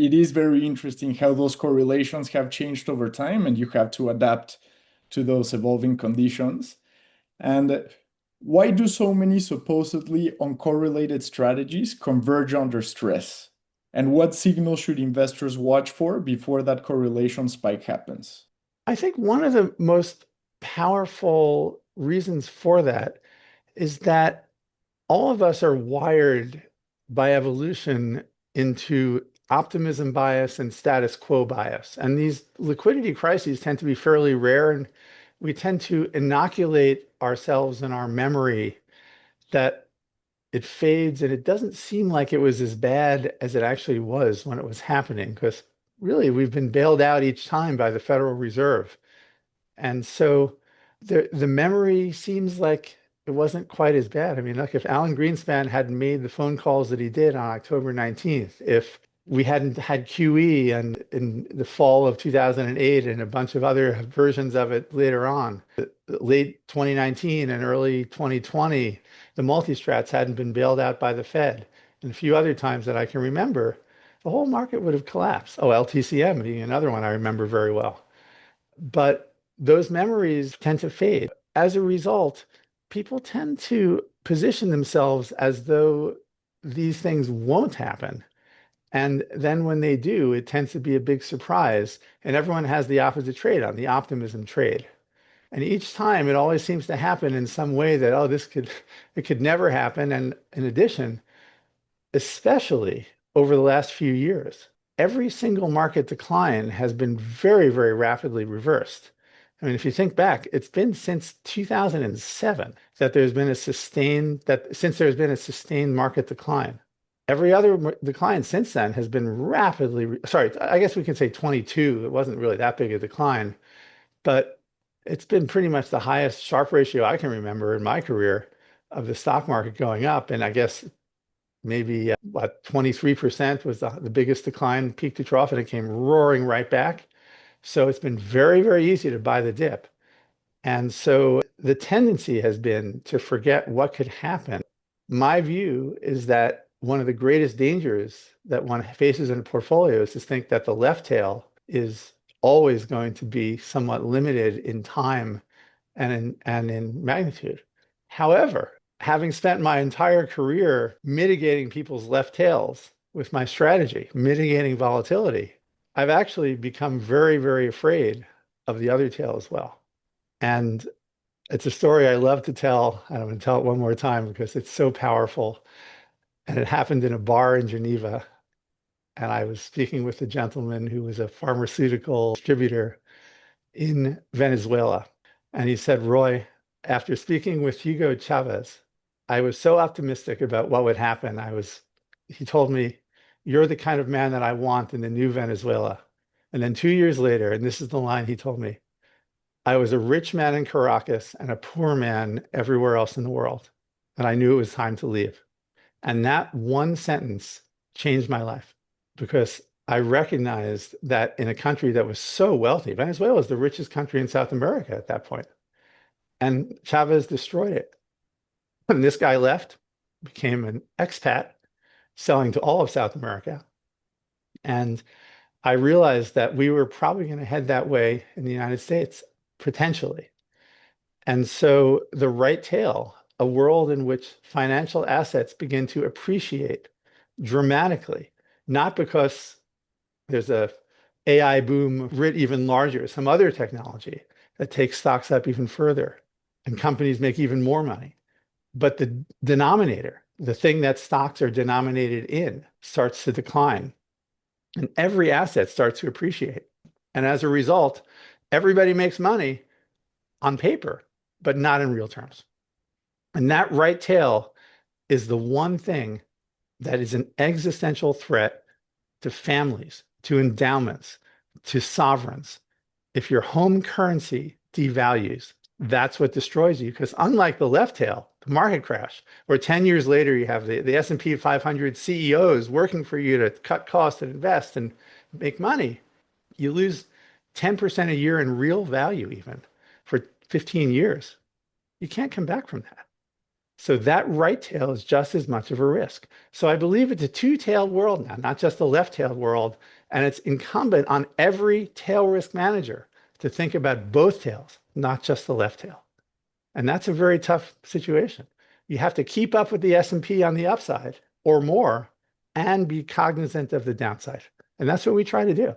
it is very interesting how those correlations have changed over time, and you have to adapt to those evolving conditions. And why do so many supposedly uncorrelated strategies converge under stress? And what signals should investors watch for before that correlation spike happens? I think one of the most powerful reasons for that is that all of us are wired by evolution into optimism bias and status quo bias. And these liquidity crises tend to be fairly rare, and we tend to inoculate ourselves in our memory that it fades and it doesn't seem like it was as bad as it actually was when it was happening, because really we've been bailed out each time by the Federal Reserve. And so the memory seems like it wasn't quite as bad. I mean, look, if Alan Greenspan hadn't made the phone calls that he did on October 19th, if we hadn't had QE and in the fall of 2008 and a bunch of other versions of it later on, late 2019 and early 2020, the multi-strats hadn't been bailed out by the Fed, and a few other times that I can remember, the whole market would have collapsed. Oh, LTCM being another one I remember very well. But those memories tend to fade. As a result, people tend to position themselves as though these things won't happen. And then when they do, it tends to be a big surprise. And everyone has the opposite trade on, the optimism trade. And each time it always seems to happen in some way that, oh, it could never happen. And in addition, especially over the last few years, every single market decline has been very, very rapidly reversed. I mean, if you think back, it's been since 2007 that there's been a sustained market decline. Every other decline since then has been rapidly, sorry, I guess we can say 22. It wasn't really that big a decline, but it's been pretty much the highest Sharpe ratio I can remember in my career of the stock market going up. And I guess maybe 23% was the biggest decline, peak to trough, and it came roaring right back. So it's been very, very easy to buy the dip. And so the tendency has been to forget what could happen. My view is that one of the greatest dangers that one faces in a portfolio is to think that the left tail is always going to be somewhat limited in time and in magnitude. However, having spent my entire career mitigating people's left tails with my strategy, mitigating volatility, I've actually become very, very afraid of the other tail as well. And it's a story I love to tell. I'm going to tell it one more time because it's so powerful. And it happened in a bar in Geneva. And I was speaking with a gentleman who was a pharmaceutical distributor in Venezuela. And he said, Roy, after speaking with 𝐤𝐭 𝐤𝐳, I was so optimistic about what would happen. He told me, you're the kind of man that I want in the new Venezuela. And then 2 years later, and this is the line he told me, I was a rich man in Caracas and a poor man everywhere else in the world. And I knew it was time to leave. And that one sentence changed my life, because I recognized that in a country that was so wealthy, Venezuela was the richest country in South America at that point, and Chavez destroyed it. And this guy left, became an expat, selling to all of South America. And I realized that we were probably going to head that way in the United States, potentially. And so the right tail, a world in which financial assets begin to appreciate dramatically, not because there's a AI boom writ even larger, some other technology that takes stocks up even further and companies make even more money, but the denominator, the thing that stocks are denominated in, starts to decline, and every asset starts to appreciate. And as a result, everybody makes money on paper, but not in real terms. And that right tail is the one thing that is an existential threat to families, to endowments, to sovereigns. If your home currency devalues, that's what destroys you. Because unlike the left tail, the market crash, where 10 years later you have the S&P 500 CEOs working for you to cut costs and invest and make money, you lose 10% a year in real value even for 15 years. You can't come back from that. So that right tail is just as much of a risk. So I believe it's a two-tailed world now, not just a left-tailed world. And it's incumbent on every tail risk manager to think about both tails, not just the left tail. And that's a very tough situation. You have to keep up with the S&P on the upside or more and be cognizant of the downside. And that's what we try to do.